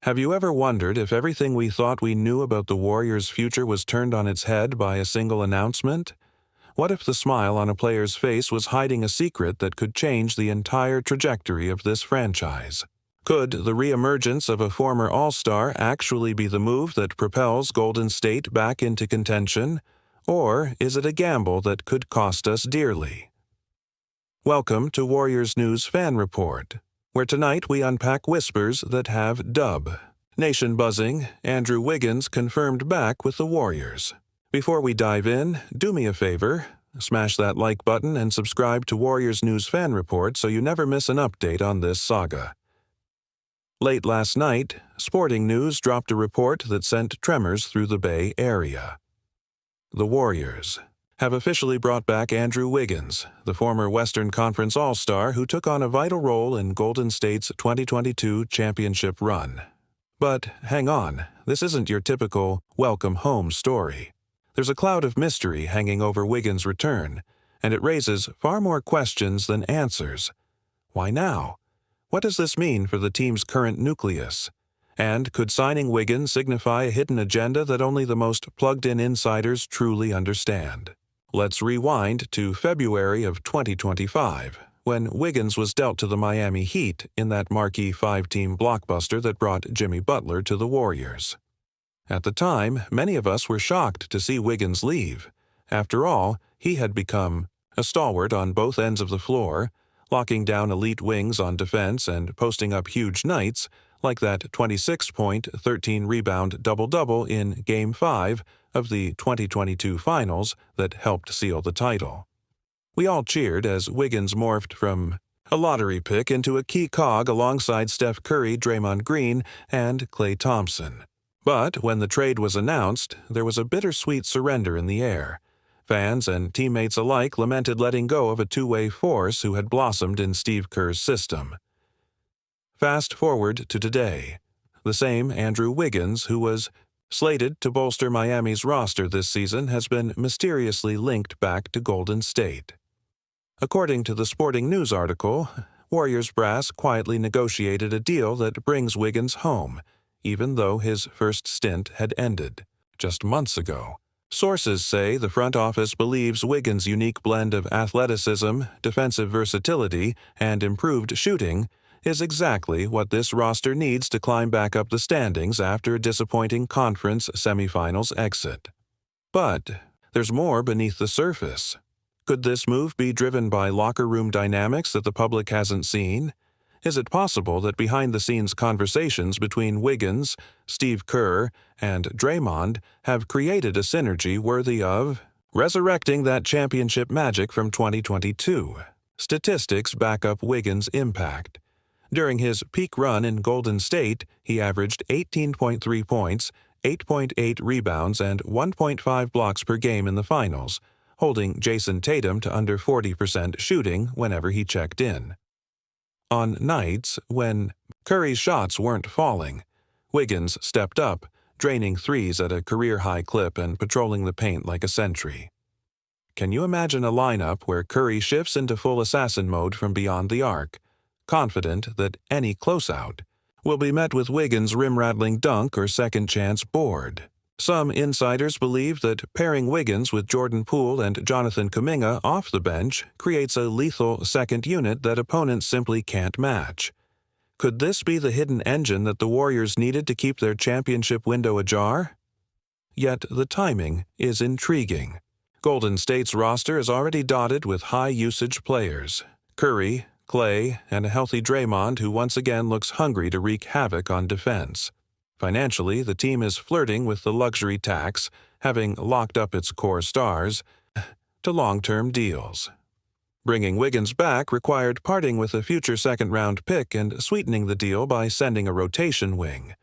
Have you ever wondered if everything we thought we knew about the Warriors' future was turned on its head by a single announcement? What if the smile on a player's face was hiding a secret that could change the entire trajectory of this franchise? Could the reemergence of a former All-Star actually be the move that propels Golden State back into contention? Or is it a gamble that could cost us dearly? Welcome to Warriors News Fan Report, where tonight we unpack whispers that have dub. Nation buzzing, Andrew Wiggins confirmed back with the Warriors. Before we dive in, do me a favor, smash that like button and subscribe to Warriors News Fan Report so you never miss an update on this saga. Late last night, Sporting News dropped a report that sent tremors through the Bay Area. The Warriors have officially brought back Andrew Wiggins, the former Western Conference All-Star who took on a vital role in Golden State's 2022 championship run. But hang on, this isn't your typical welcome home story. There's a cloud of mystery hanging over Wiggins' return, and it raises far more questions than answers. Why now? What does this mean for the team's current nucleus? And could signing Wiggins signify a hidden agenda that only the most plugged-in insiders truly understand? Let's rewind to February of 2025, when Wiggins was dealt to the Miami Heat in that marquee five-team blockbuster that brought Jimmy Butler to the Warriors. At the time, many of us were shocked to see Wiggins leave. After all, he had become a stalwart on both ends of the floor, locking down elite wings on defense and posting up huge nights, like that 26-point, 13-rebound double-double in Game 5 of the 2022 Finals that helped seal the title. We all cheered as Wiggins morphed from a lottery pick into a key cog alongside Steph Curry, Draymond Green, and Klay Thompson. But when the trade was announced, there was a bittersweet surrender in the air. Fans and teammates alike lamented letting go of a two-way force who had blossomed in Steve Kerr's system. Fast forward to today. The same Andrew Wiggins, who was slated to bolster Miami's roster this season, has been mysteriously linked back to Golden State. According to the Sporting News article, Warriors brass quietly negotiated a deal that brings Wiggins home, even though his first stint had ended just months ago. Sources say the front office believes Wiggins' unique blend of athleticism, defensive versatility, and improved shooting is exactly what this roster needs to climb back up the standings after a disappointing conference semifinals exit. But there's more beneath the surface. Could this move be driven by locker room dynamics that the public hasn't seen? Is it possible that behind-the-scenes conversations between Wiggins, Steve Kerr, and Draymond have created a synergy worthy of resurrecting that championship magic from 2022? Statistics back up Wiggins' impact. During his peak run in Golden State, he averaged 18.3 points, 8.8 rebounds, and 1.5 blocks per game in the finals, holding Jason Tatum to under 40% shooting whenever he checked in. On nights when Curry's shots weren't falling, Wiggins stepped up, draining threes at a career-high clip and patrolling the paint like a sentry. Can you imagine a lineup where Curry shifts into full assassin mode from beyond the arc, confident that any closeout will be met with Wiggins' rim-rattling dunk or second-chance board? Some insiders believe that pairing Wiggins with Jordan Poole and Jonathan Kuminga off the bench creates a lethal second unit that opponents simply can't match. Could this be the hidden engine that the Warriors needed to keep their championship window ajar? Yet the timing is intriguing. Golden State's roster is already dotted with high-usage players: Curry, Klay, and a healthy Draymond who once again looks hungry to wreak havoc on defense. Financially, the team is flirting with the luxury tax, having locked up its core stars to long-term deals. Bringing Wiggins back required parting with a future second-round pick and sweetening the deal by sending a rotation wing,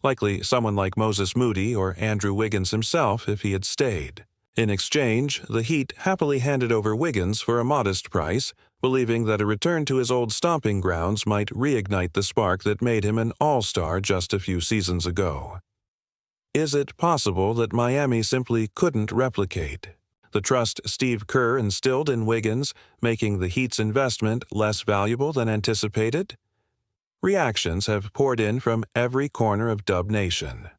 likely someone like Moses Moody or Andrew Wiggins himself if he had stayed. In exchange, the Heat happily handed over Wiggins for a modest price, believing that a return to his old stomping grounds might reignite the spark that made him an all-star just a few seasons ago. Is it possible that Miami simply couldn't replicate the trust Steve Kerr instilled in Wiggins, making the Heat's investment less valuable than anticipated? Reactions have poured in from every corner of Dub Nation.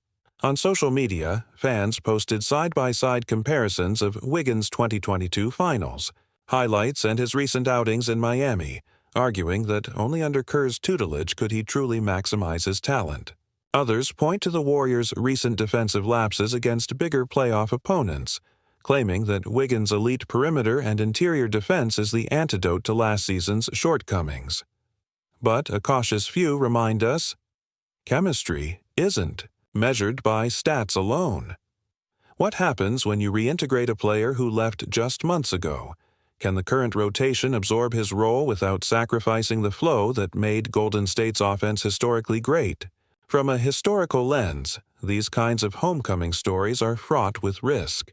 On social media, fans posted side-by-side comparisons of Wiggins' 2022 finals, highlights, and his recent outings in Miami, arguing that only under Kerr's tutelage could he truly maximize his talent. Others point to the Warriors' recent defensive lapses against bigger playoff opponents, claiming that Wiggins' elite perimeter and interior defense is the antidote to last season's shortcomings. But a cautious few remind us, chemistry isn't measured by stats alone. What happens when you reintegrate a player who left just months ago? Can the current rotation absorb his role without sacrificing the flow that made Golden State's offense historically great? From a historical lens, these kinds of homecoming stories are fraught with risk.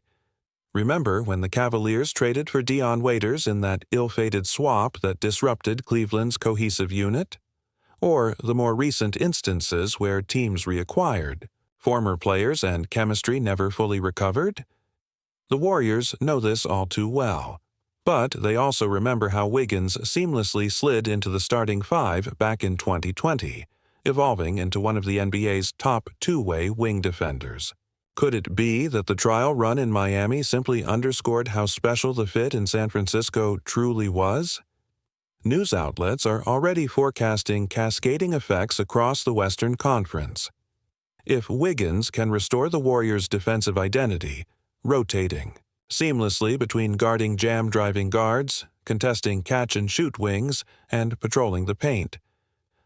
Remember when the Cavaliers traded for Dion Waiters in that ill-fated swap that disrupted Cleveland's cohesive unit? Or the more recent instances where teams reacquired, former players, and chemistry never fully recovered? The Warriors know this all too well. But they also remember how Wiggins seamlessly slid into the starting five back in 2020, evolving into one of the NBA's top two-way wing defenders. Could it be that the trial run in Miami simply underscored how special the fit in San Francisco truly was? News outlets are already forecasting cascading effects across the Western Conference. If Wiggins can restore the Warriors' defensive identity, rotating seamlessly between guarding jam-driving guards, contesting catch-and-shoot wings, and patrolling the paint,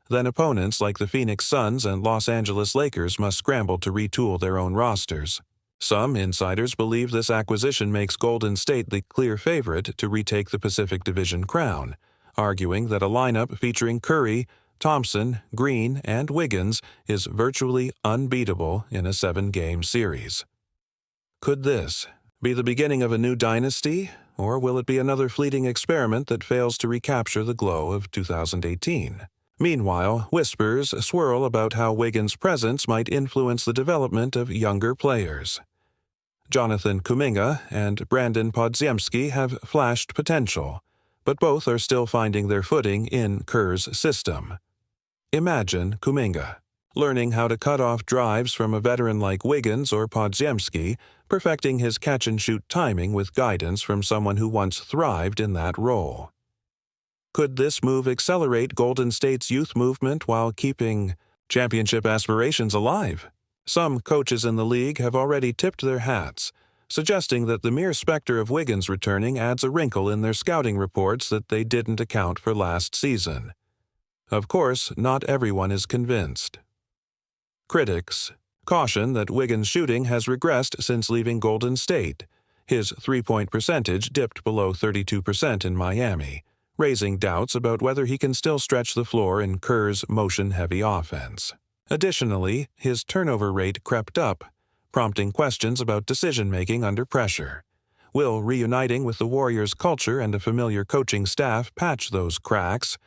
then opponents like the Phoenix Suns and Los Angeles Lakers must scramble to retool their own rosters. Some insiders believe this acquisition makes Golden State the clear favorite to retake the Pacific Division crown, arguing that a lineup featuring Curry, Thompson, Green, and Wiggins is virtually unbeatable in a 7-game series. Could this be the beginning of a new dynasty, or will it be another fleeting experiment that fails to recapture the glow of 2018? Meanwhile, whispers swirl about how Wiggins' presence might influence the development of younger players. Jonathan Kuminga and Brandon Podziemski have flashed potential, but both are still finding their footing in Kerr's system. Imagine Kuminga learning how to cut off drives from a veteran like Wiggins or Podziemski, perfecting his catch-and-shoot timing with guidance from someone who once thrived in that role. Could this move accelerate Golden State's youth movement while keeping championship aspirations alive? Some coaches in the league have already tipped their hats, suggesting that the mere specter of Wiggins returning adds a wrinkle in their scouting reports that they didn't account for last season. Of course, not everyone is convinced. Critics caution that Wiggins' shooting has regressed since leaving Golden State. His three-point percentage dipped below 32% in Miami, raising doubts about whether he can still stretch the floor in Kerr's motion-heavy offense. Additionally, his turnover rate crept up, prompting questions about decision-making under pressure. Will reuniting with the Warriors' culture and a familiar coaching staff patch those cracks,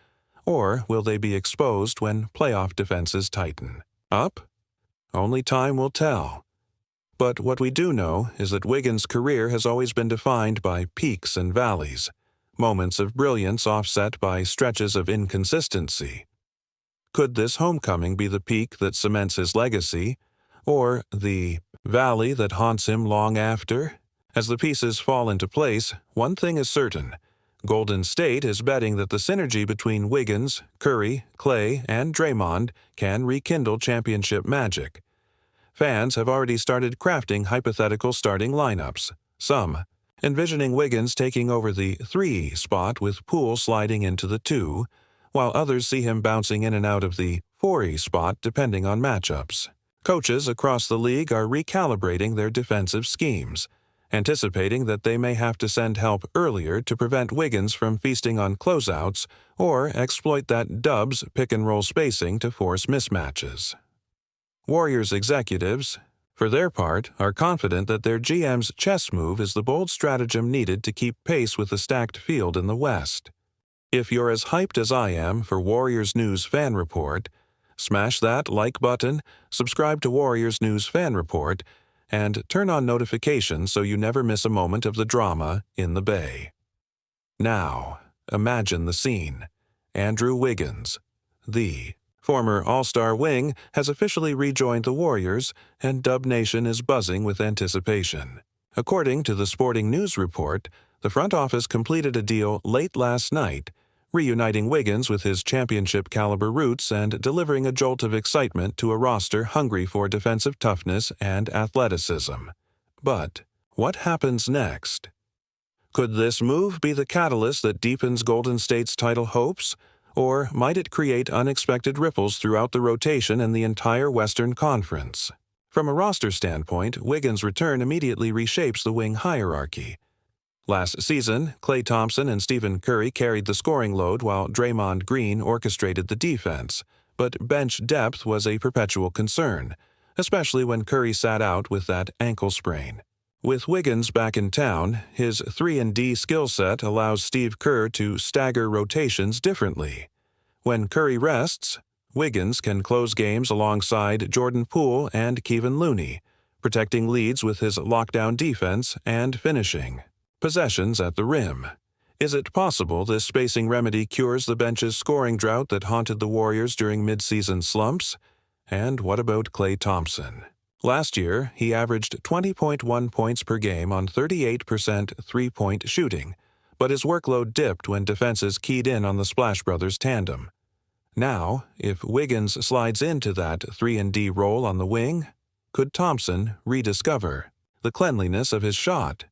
or will they be exposed when playoff defenses tighten? Up? Only time will tell. But what we do know is that Wiggins' career has always been defined by peaks and valleys, moments of brilliance offset by stretches of inconsistency. Could this homecoming be the peak that cements his legacy, or the valley that haunts him long after? As the pieces fall into place, one thing is certain. Golden State is betting that the synergy between Wiggins, Curry, Clay, and Draymond can rekindle championship magic. Fans have already started crafting hypothetical starting lineups, some envisioning Wiggins taking over the 3 spot with Poole sliding into the 2, while others see him bouncing in and out of the 4 spot depending on matchups. Coaches across the league are recalibrating their defensive schemes, anticipating that they may have to send help earlier to prevent Wiggins from feasting on closeouts or exploit that Dubs pick-and-roll spacing to force mismatches. Warriors executives, for their part, are confident that their GM's chess move is the bold stratagem needed to keep pace with the stacked field in the West. If you're as hyped as I am for Warriors News Fan Report, smash that like button, subscribe to Warriors News Fan Report, and turn on notifications so you never miss a moment of the drama in the Bay. Now, imagine the scene. Andrew Wiggins, the Former All-Star Wing has officially rejoined the Warriors, and Dub Nation is buzzing with anticipation. According to the Sporting News report, the front office completed a deal late last night, reuniting Wiggins with his championship-caliber roots and delivering a jolt of excitement to a roster hungry for defensive toughness and athleticism. But what happens next? Could this move be the catalyst that deepens Golden State's title hopes, or might it create unexpected ripples throughout the rotation and the entire Western Conference? From a roster standpoint, Wiggins' return immediately reshapes the wing hierarchy. Last season, Klay Thompson and Stephen Curry carried the scoring load while Draymond Green orchestrated the defense, but bench depth was a perpetual concern, especially when Curry sat out with that ankle sprain. With Wiggins back in town, his 3-and-D skill set allows Steve Kerr to stagger rotations differently. When Curry rests, Wiggins can close games alongside Jordan Poole and Kevin Looney, protecting leads with his lockdown defense and finishing possessions at the rim. Is it possible this spacing remedy cures the bench's scoring drought that haunted the Warriors during mid-season slumps? And what about Klay Thompson? Last year, he averaged 20.1 points per game on 38% three-point shooting, but his workload dipped when defenses keyed in on the Splash Brothers tandem. Now, if Wiggins slides into that 3-and-D role on the wing, could Thompson rediscover the cleanliness of his shot?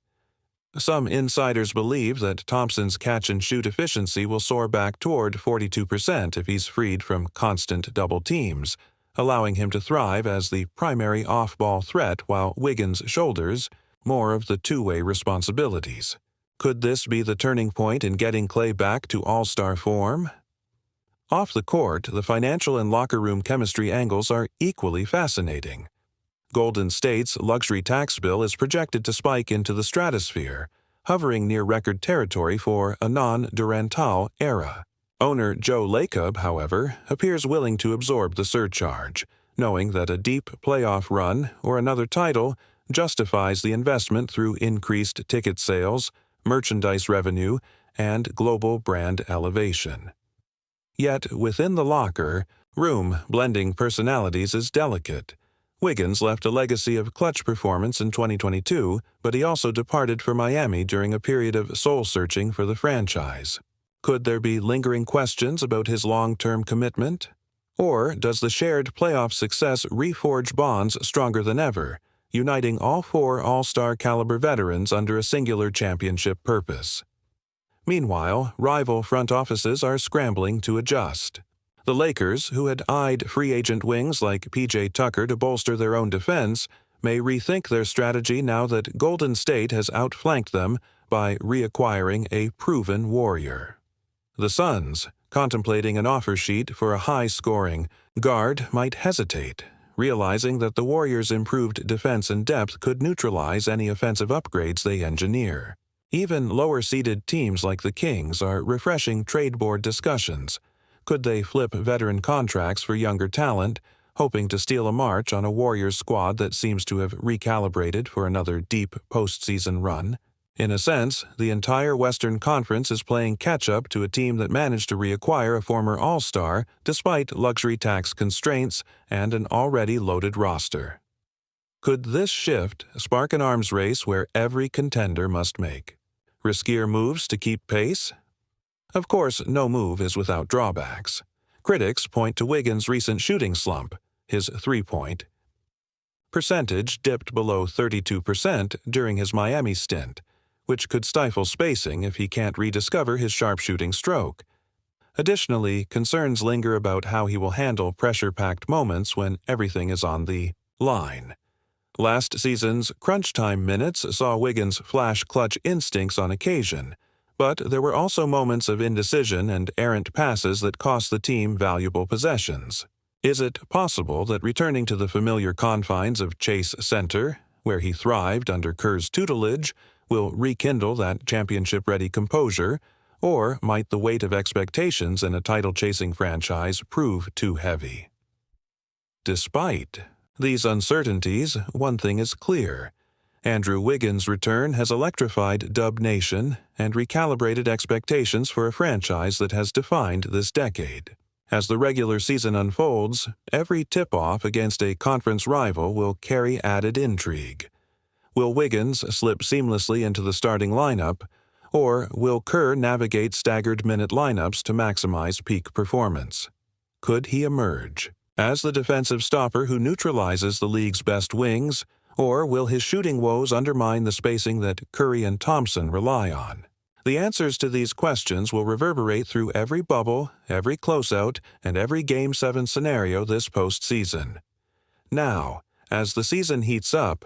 Some insiders believe that Thompson's catch-and-shoot efficiency will soar back toward 42% if he's freed from constant double teams, allowing him to thrive as the primary off-ball threat while Wiggins shoulders more of the two-way responsibilities. Could this be the turning point in getting Klay back to all-star form? Off the court, the financial and locker room chemistry angles are equally fascinating. Golden State's luxury tax bill is projected to spike into the stratosphere, hovering near record territory for a non-Durantal era. Owner Joe Lacob, however, appears willing to absorb the surcharge, knowing that a deep playoff run or another title justifies the investment through increased ticket sales, merchandise revenue, and global brand elevation. Yet, within the locker room, blending personalities is delicate. Wiggins left a legacy of clutch performance in 2022, but he also departed for Miami during a period of soul-searching for the franchise. Could there be lingering questions about his long-term commitment? Or does the shared playoff success reforge bonds stronger than ever, uniting all four all-star caliber veterans under a singular championship purpose? Meanwhile, rival front offices are scrambling to adjust. The Lakers, who had eyed free agent wings like P.J. Tucker to bolster their own defense, may rethink their strategy now that Golden State has outflanked them by reacquiring a proven warrior. The Suns, contemplating an offer sheet for a high-scoring guard, might hesitate, realizing that the Warriors' improved defense and depth could neutralize any offensive upgrades they engineer. Even lower-seeded teams like the Kings are refreshing trade board discussions. Could they flip veteran contracts for younger talent, hoping to steal a march on a Warriors squad that seems to have recalibrated for another deep postseason run? In a sense, the entire Western Conference is playing catch-up to a team that managed to reacquire a former All-Star despite luxury tax constraints and an already loaded roster. Could this shift spark an arms race where every contender must make riskier moves to keep pace? Of course, no move is without drawbacks. Critics point to Wiggins' recent shooting slump. His three-point percentage dipped below 32% during his Miami stint, which could stifle spacing if he can't rediscover his sharpshooting stroke. Additionally, concerns linger about how he will handle pressure-packed moments when everything is on the line. Last season's crunch time minutes saw Wiggins flash clutch instincts on occasion, but there were also moments of indecision and errant passes that cost the team valuable possessions. Is it possible that returning to the familiar confines of Chase Center, where he thrived under Kerr's tutelage, will rekindle that championship-ready composure, or might the weight of expectations in a title-chasing franchise prove too heavy? Despite these uncertainties, one thing is clear. Andrew Wiggins' return has electrified Dub Nation and recalibrated expectations for a franchise that has defined this decade. As the regular season unfolds, every tip-off against a conference rival will carry added intrigue. Will Wiggins slip seamlessly into the starting lineup, or will Kerr navigate staggered minute lineups to maximize peak performance? Could he emerge as the defensive stopper who neutralizes the league's best wings, or will his shooting woes undermine the spacing that Curry and Thompson rely on? The answers to these questions will reverberate through every bubble, every closeout, and every Game 7 scenario this postseason. Now, as the season heats up,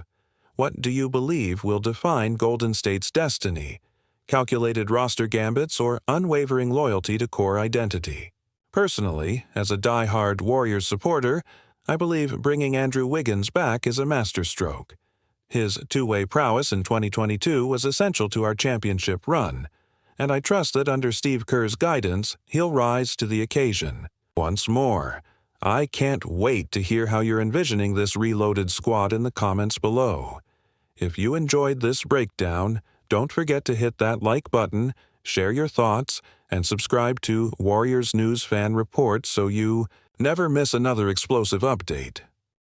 what do you believe will define Golden State's destiny? Calculated roster gambits or unwavering loyalty to core identity? Personally, as a die-hard Warriors supporter, I believe bringing Andrew Wiggins back is a masterstroke. His two-way prowess in 2022 was essential to our championship run, and I trust that under Steve Kerr's guidance, he'll rise to the occasion. Once more, I can't wait to hear how you're envisioning this reloaded squad in the comments below. If you enjoyed this breakdown, don't forget to hit that like button, share your thoughts, and subscribe to Warriors News Fan Report so you never miss another explosive update.